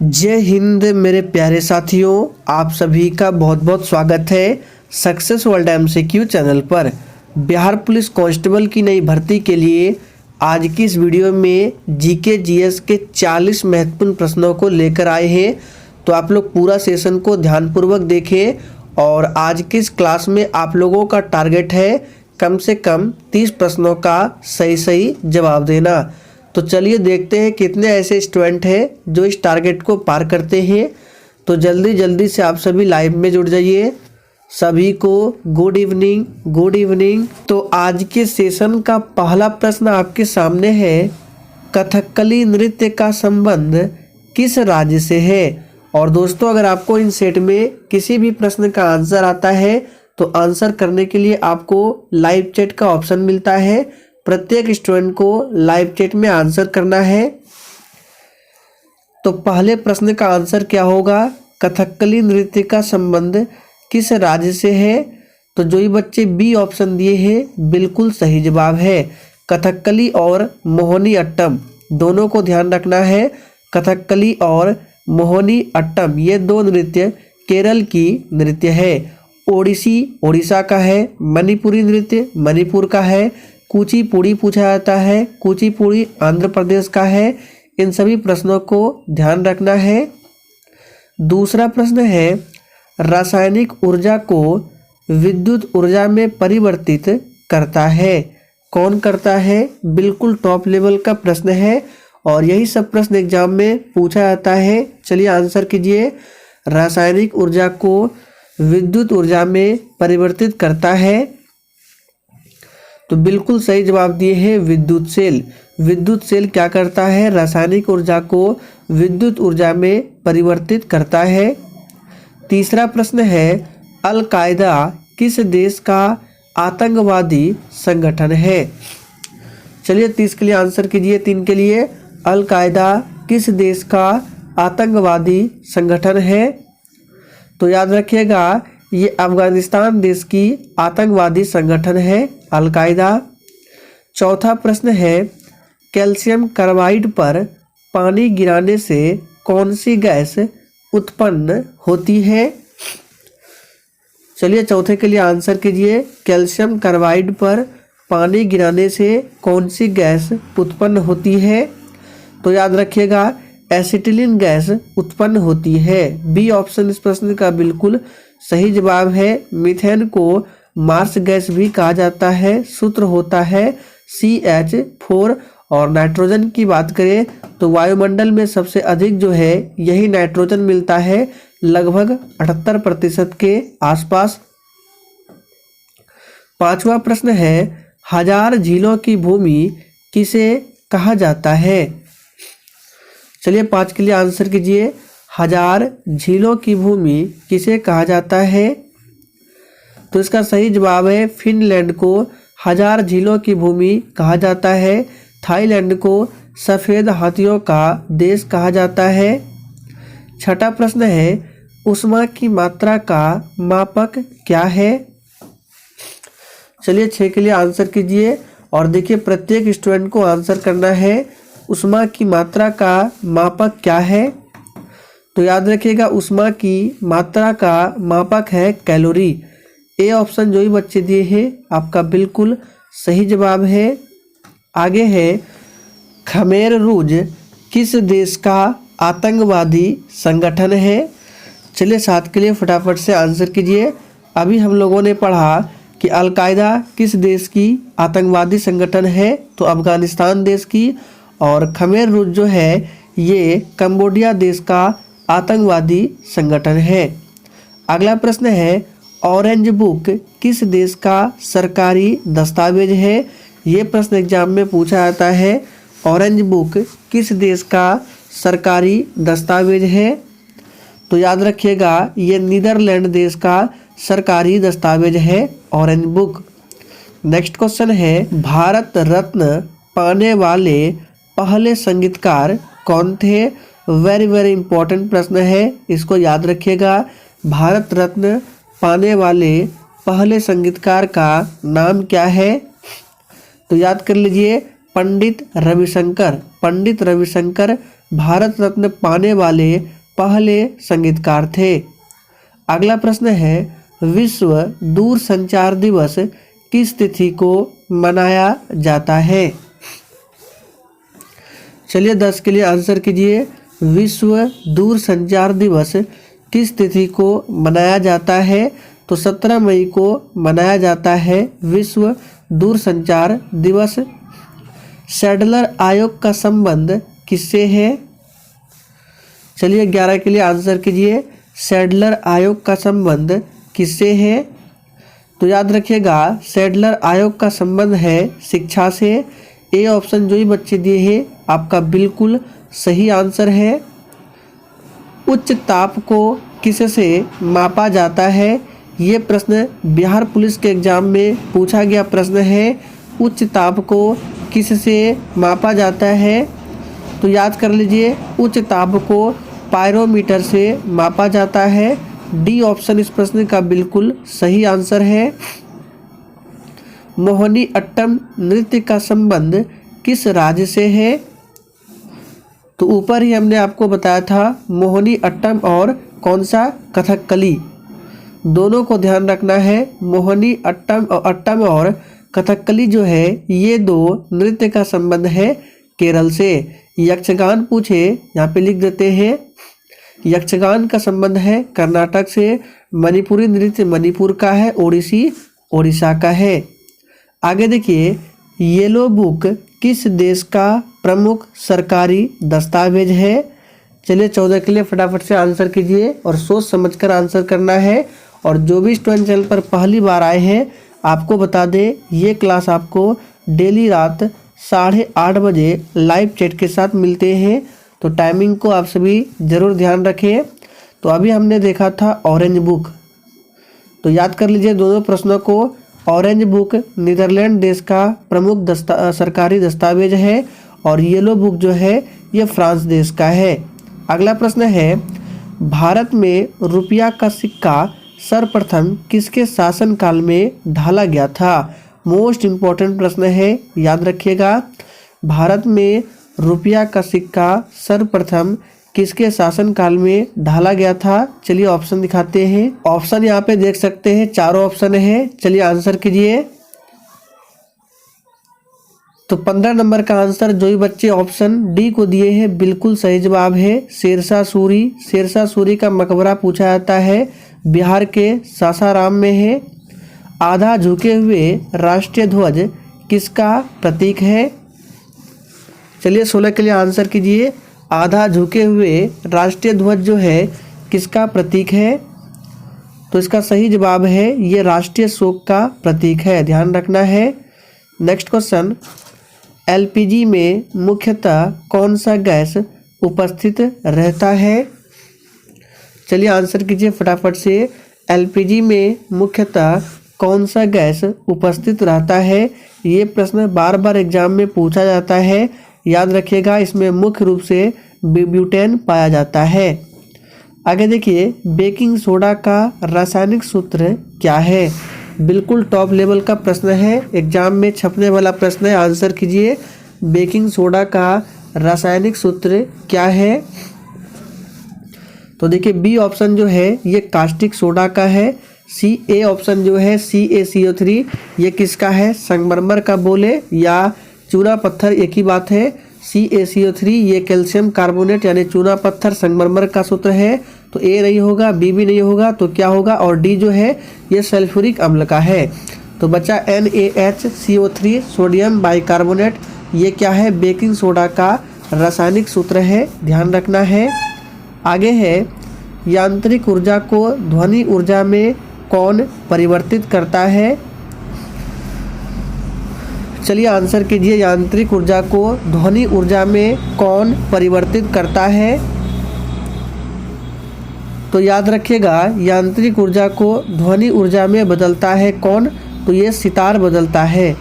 जय हिंद मेरे प्यारे साथियों, आप सभी का बहुत बहुत स्वागत है सक्सेस वर्ल्ड MCQ चैनल पर। बिहार पुलिस कांस्टेबल की नई भर्ती के लिए आज की इस वीडियो में जीके जीएस के 40 महत्वपूर्ण प्रश्नों को लेकर आए हैं। तो आप लोग पूरा सेशन को ध्यानपूर्वक देखें और आज की इस क्लास में आप लोगों का टारगेट है कम से कम 30 प्रश्नों का सही जवाब देना। तो चलिए देखते हैं कितने ऐसे स्टूडेंट हैं जो इस टारगेट को पार करते हैं। तो जल्दी से आप सभी लाइव में जुड़ जाइए। सभी को गुड इवनिंग। तो आज के सेशन का पहला प्रश्न आपके सामने है, कथकली नृत्य का संबंध किस राज्य से है। और दोस्तों, अगर आपको इन सेट में किसी भी प्रश्न का आंसर आता है तो आंसर करने के लिए आपको लाइव चैट का ऑप्शन मिलता है। प्रत्येक स्टूडेंट को लाइव चैट में आंसर करना है। तो पहले प्रश्न का आंसर क्या होगा, कथकली नृत्य का संबंध किस राज्य से है। तो जो ही बच्चे बी ऑप्शन दिए हैं बिल्कुल सही जवाब है। कथकली और मोहिनी अट्टम दोनों को ध्यान रखना है। कथकली और मोहिनी अट्टम ये दो नृत्य केरल की नृत्य है। ओडिसी ओडिशा का है। मणिपुरी नृत्य मणिपुर का है। कुचिपुड़ी पूछा जाता है, कुचिपुड़ी आंध्र प्रदेश का है। इन सभी प्रश्नों को ध्यान रखना है। दूसरा प्रश्न है, रासायनिक ऊर्जा को विद्युत ऊर्जा में परिवर्तित करता है। कौन करता है, बिल्कुल टॉप लेवल का प्रश्न है और यही सब प्रश्न एग्जाम में पूछा जाता है। चलिए आंसर कीजिए। रासायनिक ऊर्जा को विद्युत ऊर्जा में परिवर्तित करता है। तो बिल्कुल सही जवाब दिए हैं विद्युत सेल। विद्युत सेल क्या करता है, रासायनिक ऊर्जा को विद्युत ऊर्जा में परिवर्तित करता है। तीसरा प्रश्न है, अल कायदा किस देश का आतंकवादी संगठन है। चलिए 30 के लिए आंसर कीजिए। 3 के लिए, अल कायदा किस देश का आतंकवादी संगठन है। तो याद रखिएगा ये अफगानिस्तान देश की आतंकवादी संगठन है अल कायदा। चौथा प्रश्न है, कैल्शियम कार्बाइड पर पानी गिराने से कौन सी गैस उत्पन्न होती है। चलिए चौथे के लिए आंसर कीजिए। कैल्शियम कार्बाइड पर पानी गिराने से कौन सी गैस उत्पन्न होती है। तो याद रखिएगा एसिटिलीन गैस उत्पन्न होती है। बी ऑप्शन इस प्रश्न का बिल्कुल सही जवाब है। मीथेन को मार्स गैस भी कहा जाता है। सूत्र होता है CH4। और नाइट्रोजन की बात करें तो वायुमंडल में सबसे अधिक जो है यही नाइट्रोजन मिलता है, लगभग 78% के आसपास। पांचवा प्रश्न है, हजार झीलों की भूमि किसे कहा जाता है। चलिए 5 के लिए आंसर कीजिए। हजार झीलों की भूमि किसे कहा जाता है। तो इसका सही जवाब है फिनलैंड को हजार झीलों की भूमि कहा जाता है। थाईलैंड को सफ़ेद हाथियों का देश कहा जाता है। छठा प्रश्न है, ऊष्मा की मात्रा का मापक क्या है। चलिए 6 के लिए आंसर कीजिए और देखिए प्रत्येक स्टूडेंट को आंसर करना है। ऊष्मा की मात्रा का मापक क्या है। तो याद रखिएगा ऊष्मा की मात्रा का मापक है कैलोरी। ए ऑप्शन जो ही बच्चे दिए हैं आपका बिल्कुल सही जवाब है। आगे है, खमेर रूज किस देश का आतंकवादी संगठन है। चलिए 7 के लिए फटाफट से आंसर कीजिए। अभी हम लोगों ने पढ़ा कि अल कायदा किस देश की आतंकवादी संगठन है, तो अफगानिस्तान देश की। और खमेर रूज जो है ये कंबोडिया देश का आतंकवादी संगठन है। अगला प्रश्न है, ऑरेंज बुक किस देश का सरकारी दस्तावेज है। ये प्रश्न एग्जाम में पूछा जाता है। ऑरेंज बुक किस देश का सरकारी दस्तावेज है। तो याद रखिएगा ये नीदरलैंड देश का सरकारी दस्तावेज है ऑरेंज बुक। नेक्स्ट क्वेश्चन है, भारत रत्न पाने वाले पहले संगीतकार कौन थे। वेरी इंपॉर्टेंट प्रश्न है, इसको याद रखिएगा। भारत रत्न पाने वाले पहले संगीतकार का नाम क्या है। तो याद कर लीजिए पंडित रविशंकर भारत रत्न पाने वाले पहले संगीतकार थे। अगला प्रश्न है, विश्व दूरसंचार दिवस किस तिथि को मनाया जाता है? चलिए 10 के लिए आंसर कीजिए। विश्व दूरसंचार दिवस किस तिथि को मनाया जाता है? तो 17 मई को मनाया जाता है विश्व दूरसंचार दिवस। सैडलर आयोग का संबंध किससे है? चलिए 11 के लिए आंसर कीजिए। सैडलर आयोग का संबंध किससे है? तो याद रखिएगा, सैडलर आयोग का संबंध है शिक्षा से। ए ऑप्शन जो ही बच्चे दिए हैं आपका बिल्कुल सही आंसर है। उच्च ताप को किससे मापा जाता है? ये प्रश्न बिहार पुलिस के एग्जाम में पूछा गया प्रश्न है। उच्च ताप को किससे मापा जाता है? तो याद कर लीजिए, उच्च ताप को पायरोमीटर से मापा जाता है। डी ऑप्शन इस प्रश्न का बिल्कुल सही आंसर है। मोहिनी अट्टम नृत्य का संबंध किस राज्य से है? तो ऊपर ही हमने आपको बताया था मोहिनी अट्टम और कौन सा कथकली, दोनों को ध्यान रखना है। मोहिनी अट्टम और कथकली जो है ये दो नृत्य का संबंध है केरल से। यक्षगान पूछे यहाँ पे लिख देते हैं, यक्षगान का संबंध है कर्नाटक से। मणिपुरी नृत्य मणिपुर का है, ओडिसी ओडिशा का है। आगे देखिए, येलो बुक किस देश का प्रमुख सरकारी दस्तावेज है? चलिए 14 के लिए फटाफट से आंसर कीजिए और सोच समझकर आंसर करना है। और जो भी स्टूडेंट चैनल पर पहली बार आए हैं आपको बता दें, ये क्लास आपको डेली रात 8:30 बजे लाइव चैट के साथ मिलते हैं। तो टाइमिंग को आप सभी ज़रूर ध्यान रखें। तो अभी हमने देखा था ऑरेंज बुक, तो याद कर लीजिए दोनों प्रश्नों को। ऑरेंज बुक नीदरलैंड देश का प्रमुख सरकारी दस्तावेज है और येलो बुक जो है ये फ्रांस देश का है। अगला प्रश्न है, भारत में रुपया का सिक्का सर्वप्रथम किसके शासनकाल में ढाला गया था? मोस्ट इम्पोर्टेंट प्रश्न है, याद रखिएगा। भारत में रुपया का सिक्का सर्वप्रथम किसके शासनकाल में ढाला गया था? चलिए ऑप्शन दिखाते हैं। ऑप्शन यहाँ पे देख सकते हैं, चारों ऑप्शन है। चलिए आंसर कीजिए। तो 15 नंबर का आंसर जो ही बच्चे ऑप्शन डी को दिए हैं बिल्कुल सही जवाब है शेरशाह सूरी। शेरशाह सूरी का मकबरा पूछा जाता है, बिहार के सासाराम में है। आधा झुके हुए राष्ट्रीय ध्वज किसका प्रतीक है? चलिए 16 के लिए आंसर कीजिए। आधा झुके हुए राष्ट्रीय ध्वज जो है किसका प्रतीक है? तो इसका सही जवाब है ये राष्ट्रीय शोक का प्रतीक है, ध्यान रखना है। नेक्स्ट क्वेश्चन, एलपीजी में मुख्यतः कौन सा गैस उपस्थित रहता है? चलिए आंसर कीजिए फटाफट से। एलपीजी में मुख्यतः कौन सा गैस उपस्थित रहता है? ये प्रश्न बार बार एग्जाम में पूछा जाता है, याद रखिएगा। इसमें मुख्य रूप से ब्यूटेन पाया जाता है। आगे देखिए, बेकिंग सोडा का रासायनिक सूत्र क्या है? बिल्कुल टॉप लेवल का प्रश्न है, एग्जाम में छपने वाला प्रश्न है, आंसर कीजिए। बेकिंग सोडा का रासायनिक सूत्र क्या है? तो देखिए बी ऑप्शन जो है ये कास्टिक सोडा का है। सी ए ऑप्शन जो है CaCO3 ये किसका है? संगमरमर का बोले या चूना पत्थर, एक ही बात है। CaCO3 ये कैल्शियम कार्बोनेट यानी चूना पत्थर संगमरमर का सूत्र है। तो ए नहीं होगा, बी भी नहीं होगा, तो क्या होगा? और डी जो है ये सल्फ्यूरिक अम्ल का है। तो बचा NaHCO3 सोडियम बाइकार्बोनेट, ये क्या है? बेकिंग सोडा का रासायनिक सूत्र है, ध्यान रखना है। आगे है, यांत्रिक ऊर्जा को ध्वनि ऊर्जा में कौन परिवर्तित करता है? चलिए आंसर कीजिए। यांत्रिक ऊर्जा को ध्वनि ऊर्जा में कौन परिवर्तित करता है? तो याद रखिएगा, यांत्रिक ऊर्जा को ध्वनि ऊर्जा में बदलता है कौन? तो ये सितार बदलता है।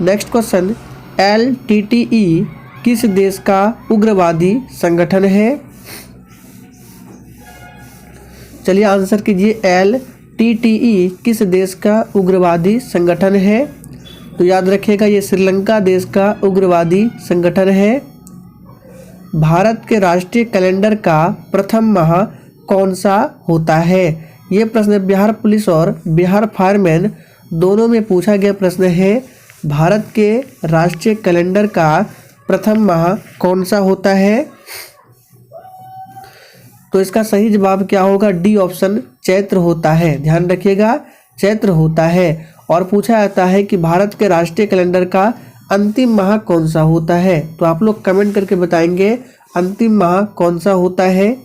नेक्स्ट क्वेश्चन, LTTE किस देश का उग्रवादी संगठन है? चलिए आंसर कीजिए। LTTE किस देश का उग्रवादी संगठन है? तो याद रखिएगा ये श्रीलंका देश का उग्रवादी संगठन है। भारत के राष्ट्रीय कैलेंडर का प्रथम माह कौन सा होता है? ये प्रश्न बिहार पुलिस और बिहार फायरमैन दोनों में पूछा गया प्रश्न है। भारत के राष्ट्रीय कैलेंडर का प्रथम माह कौन सा होता है? तो इसका सही जवाब क्या होगा? डी ऑप्शन, चैत्र होता है। ध्यान रखिएगा, चैत्र होता है। और पूछा जाता है कि भारत के राष्ट्रीय कैलेंडर का अंतिम माह कौन सा होता है? तो आप लोग कमेंट करके बताएंगे अंतिम माह कौन सा होता है।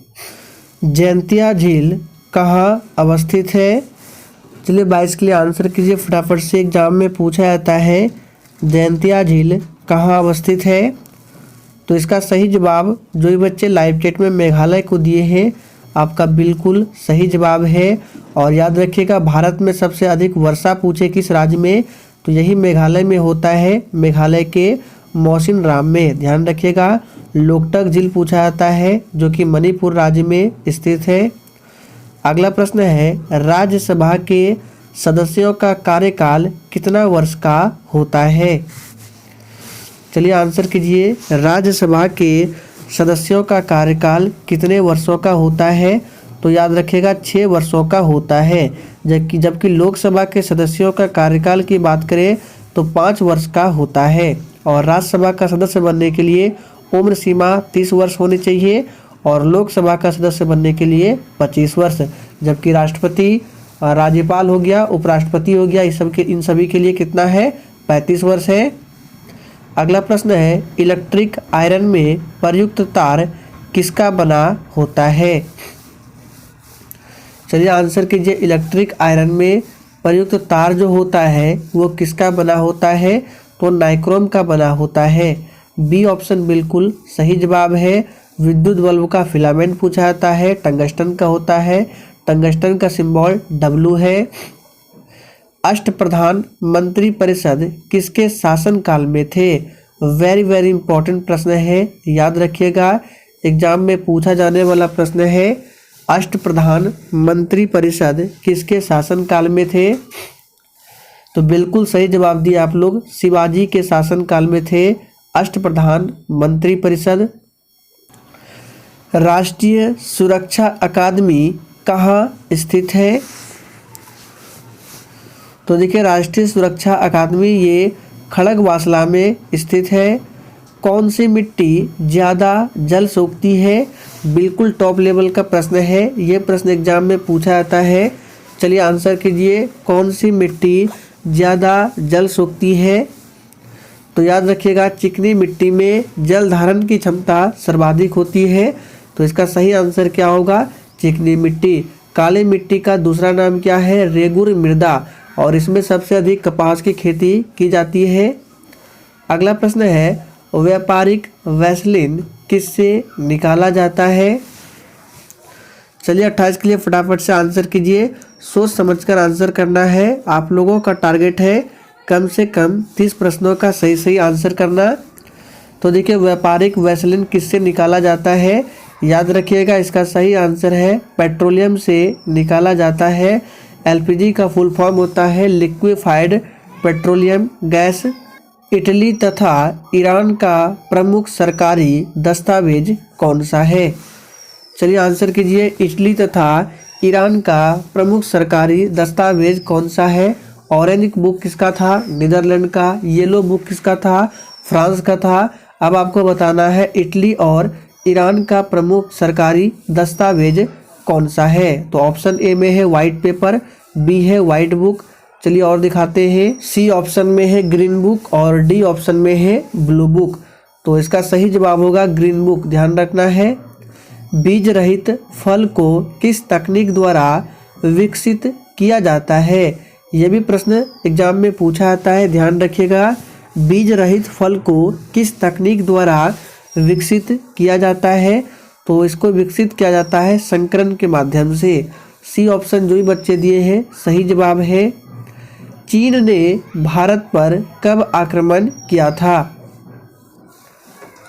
जयंतिया झील कहाँ अवस्थित है? चलिए 22 के लिए आंसर कीजिए फटाफट से। एग्जाम में पूछा जाता है जयंतिया झील कहाँ अवस्थित है? तो इसका सही जवाब जो भी बच्चे लाइव चैट में मेघालय को दिए हैं, आपका बिल्कुल सही जवाब है। और याद रखिएगा, भारत में सबसे अधिक वर्षा पूछे किस राज्य में? तो यही मेघालय में होता है, मेघालय के मौसिनराम में। ध्यान रखिएगा। लोकटक झील पूछा जाता है जो कि मणिपुर राज्य में स्थित है। अगला प्रश्न है, राज्यसभा के सदस्यों का कार्यकाल कितना वर्ष का होता है? चलिए आंसर कीजिए। राज्यसभा के सदस्यों का कार्यकाल कितने वर्षों का होता है? तो याद रखिएगा 6 वर्षों का होता है। जबकि लोकसभा के सदस्यों का कार्यकाल की बात करें तो 5 वर्ष का होता है। और राज्यसभा का सदस्य बनने के लिए उम्र सीमा 30 वर्ष होनी चाहिए और लोकसभा का सदस्य बनने के लिए 25 वर्ष। जबकि राष्ट्रपति, राज्यपाल हो गया, उपराष्ट्रपति हो गया, इन सभी के लिए कितना है? 35 वर्ष है। अगला प्रश्न है, इलेक्ट्रिक आयरन में प्रयुक्त तार किसका बना होता है? चलिए आंसर कीजिए। इलेक्ट्रिक आयरन में प्रयुक्त तार जो होता है वो किसका बना होता है? तो नाइक्रोम का बना होता है। बी ऑप्शन बिल्कुल सही जवाब है। विद्युत बल्ब का फिलामेंट पूछा जाता है, टंगस्टन का होता है। टंगस्टन का सिंबल W है। अष्टप्रधान मंत्री परिषद किसके शासनकाल में थे? वेरी वेरी इंपॉर्टेंट प्रश्न है, याद रखिएगा। एग्जाम में पूछा जाने वाला प्रश्न है, अष्टप्रधान मंत्री परिषद किसके शासनकाल में थे? तो बिल्कुल सही जवाब दिया आप लोग, शिवाजी के शासनकाल में थे अष्टप्रधान मंत्री परिषद। राष्ट्रीय सुरक्षा अकादमी कहाँ स्थित है? तो देखिए, राष्ट्रीय सुरक्षा अकादमी ये खड़गवासला में स्थित है। कौन सी मिट्टी ज़्यादा जल सोखती है? बिल्कुल टॉप लेवल का प्रश्न है, ये प्रश्न एग्जाम में पूछा जाता है। चलिए आंसर कीजिए, कौन सी मिट्टी ज़्यादा जल सोखती है? तो याद रखिएगा, चिकनी मिट्टी में जल धारण की क्षमता सर्वाधिक होती है। तो इसका सही आंसर क्या होगा? चिकनी मिट्टी। काली मिट्टी का दूसरा नाम क्या है? रेगुर मृदा। और इसमें सबसे अधिक कपास की खेती की जाती है। अगला प्रश्न है, व्यापारिक वैसलीन किससे निकाला जाता है? चलिए 28 के लिए फटाफट से आंसर कीजिए। सोच समझकर आंसर करना है। आप लोगों का टारगेट है कम से कम 30 प्रश्नों का सही आंसर करना। तो देखिए, व्यापारिक वैसलीन किससे निकाला जाता है? याद रखिएगा, इसका सही आंसर है पेट्रोलियम से निकाला जाता है। LPG का फुल फॉर्म होता है लिक्विफाइड पेट्रोलियम गैस। इटली तथा ईरान का प्रमुख सरकारी दस्तावेज कौन सा है? चलिए आंसर कीजिए। इटली तथा ईरान का प्रमुख सरकारी दस्तावेज कौन सा है? ऑरेंज बुक किसका था? नीदरलैंड का। येलो बुक किसका था? फ्रांस का था। अब आपको बताना है इटली और ईरान का प्रमुख सरकारी दस्तावेज कौन सा है? तो ऑप्शन ए में है वाइट पेपर, बी है वाइट बुक। चलिए और दिखाते हैं। सी ऑप्शन में है ग्रीन बुक और डी ऑप्शन में है ब्लू बुक। तो इसका सही जवाब होगा ग्रीन बुक। ध्यान रखना है। बीज रहित फल को किस तकनीक द्वारा विकसित किया जाता है? यह भी प्रश्न एग्जाम में पूछा जाता है, ध्यान रखिएगा। बीज रहित फल को किस तकनीक द्वारा विकसित किया जाता है? तो इसको विकसित किया जाता है संकरण के माध्यम से। सी ऑप्शन जो भी बच्चे दिए हैं सही जवाब है। चीन ने भारत पर कब आक्रमण किया था?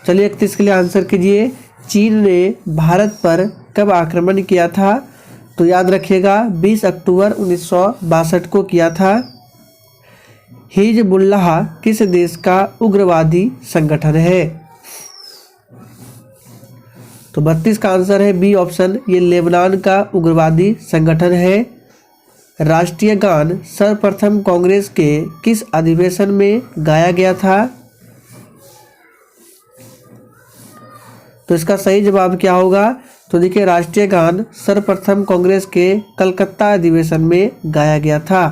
चलिए 31 के लिए आंसर कीजिए। चीन ने भारत पर कब आक्रमण किया था? तो याद रखिएगा 20 अक्टूबर 1962 को किया था। हिजबुल्लाह किस देश का उग्रवादी संगठन है? तो 32 का आंसर है बी ऑप्शन, ये लेबनान का उग्रवादी संगठन है। राष्ट्रीय गान सर्वप्रथम कांग्रेस के किस अधिवेशन में गाया गया था? तो इसका सही जवाब क्या होगा? तो देखिए, राष्ट्रीय गान सर्वप्रथम कांग्रेस के कलकत्ता अधिवेशन में गाया गया था।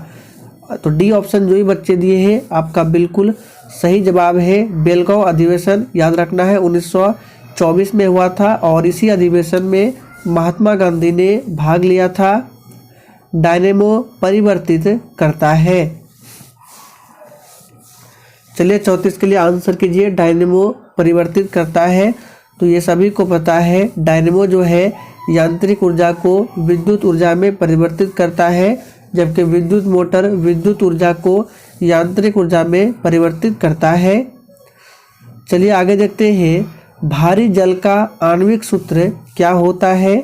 तो डी ऑप्शन जो ही बच्चे दिए हैं आपका बिल्कुल सही जवाब है। बेलगांव अधिवेशन याद रखना है 1924 में हुआ था और इसी अधिवेशन में महात्मा गांधी ने भाग लिया था। डायनेमो परिवर्तित करता है। चलिए 34 के लिए आंसर कीजिए। डायनेमो परिवर्तित करता है, तो ये सभी को पता है। डायनेमो जो है यांत्रिक ऊर्जा को विद्युत ऊर्जा में परिवर्तित करता है, जबकि विद्युत मोटर विद्युत ऊर्जा को यांत्रिक ऊर्जा में परिवर्तित करता है। चलिए आगे देखते हैं। भारी जल का आणविक सूत्र क्या होता है?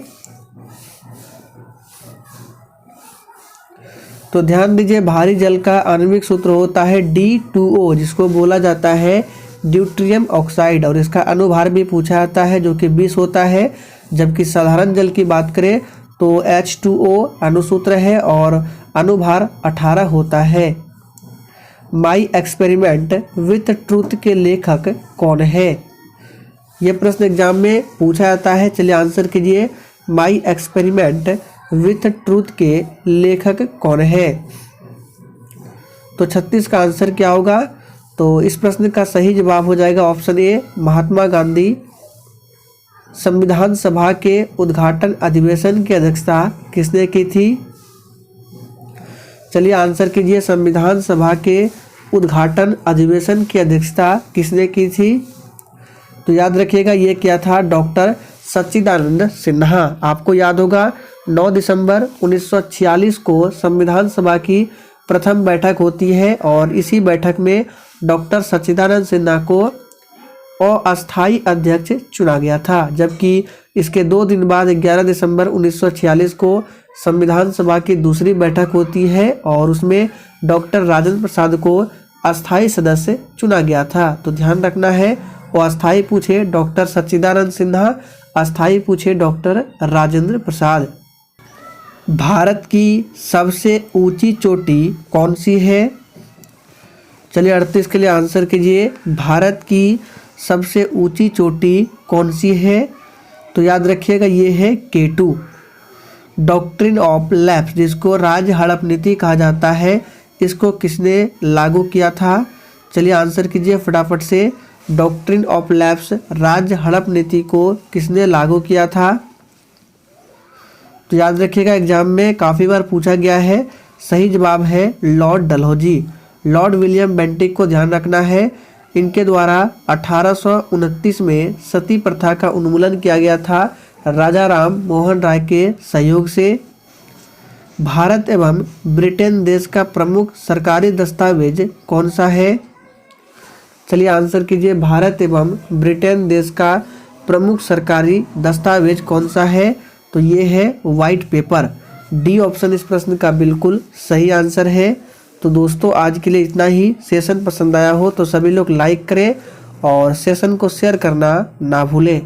तो ध्यान दीजिए, भारी जल का आणविक सूत्र होता है D2O, जिसको बोला जाता है ड्यूटेरियम ऑक्साइड, और इसका अनुभार भी पूछा जाता है जो कि 20 होता है। जबकि साधारण जल की बात करें तो H2O अनुसूत्र है और अनुभार 18 होता है। माई एक्सपेरिमेंट विथ ट्रूथ के लेखक कौन है? यह प्रश्न एग्जाम में पूछा जाता है। चलिए आंसर कीजिए। माई एक्सपेरिमेंट विथ ट्रूथ के लेखक कौन है? तो 36 का आंसर क्या होगा? तो इस प्रश्न का सही जवाब हो जाएगा ऑप्शन ए, महात्मा गांधी। संविधान सभा के उद्घाटन अधिवेशन की अध्यक्षता किसने की थी? चलिए आंसर कीजिए। संविधान सभा के उद्घाटन अधिवेशन की अध्यक्षता किसने की थी? तो याद रखिएगा ये क्या था? डॉक्टर सच्चिदानंद सिन्हा। आपको याद होगा 9 दिसंबर 1946 को संविधान सभा की प्रथम बैठक होती है और इसी बैठक में डॉक्टर सच्चिदानंद सिन्हा को अस्थायी अध्यक्ष चुना गया था। जबकि इसके 2 दिन बाद 11 दिसंबर 1946 को संविधान सभा की दूसरी बैठक होती है और उसमें डॉक्टर राजेंद्र प्रसाद को अस्थायी सदस्य चुना गया था। तो ध्यान रखना है, वो अस्थायी पूछे डॉक्टर सच्चिदानंद सिन्हा, अस्थायी पूछे डॉक्टर राजेंद्र प्रसाद। भारत की सबसे ऊंची चोटी कौन सी है? चलिए 38 के लिए आंसर कीजिए। भारत की सबसे ऊंची चोटी कौन सी है? तो याद रखिएगा ये है K2। डॉक्ट्रिन ऑफ लैप्स, जिसको राज्य हड़प नीति कहा जाता है, इसको किसने लागू किया था? चलिए आंसर कीजिए फटाफट से। डॉक्ट्रिन ऑफ लैप्स, राज्य हड़प नीति को किसने लागू किया था? तो याद रखिएगा एग्जाम में काफ़ी बार पूछा गया है। सही जवाब है Lord Dalhousie. Lord William Bentinck को ध्यान रखना है। इनके द्वारा 1829 में सती प्रथा का उन्मूलन किया गया था राजा राम मोहन राय के सहयोग से। भारत एवं ब्रिटेन देश का प्रमुख सरकारी दस्तावेज कौन सा है? चलिए आंसर कीजिए। भारत एवं ब्रिटेन देश का प्रमुख सरकारी दस्तावेज कौन सा है? तो ये है वाइट पेपर। डी ऑप्शन इस प्रश्न का बिल्कुल सही आंसर है। तो दोस्तों आज के लिए इतना ही। सेशन पसंद आया हो तो सभी लोग लाइक करें और सेशन को शेयर करना ना भूलें।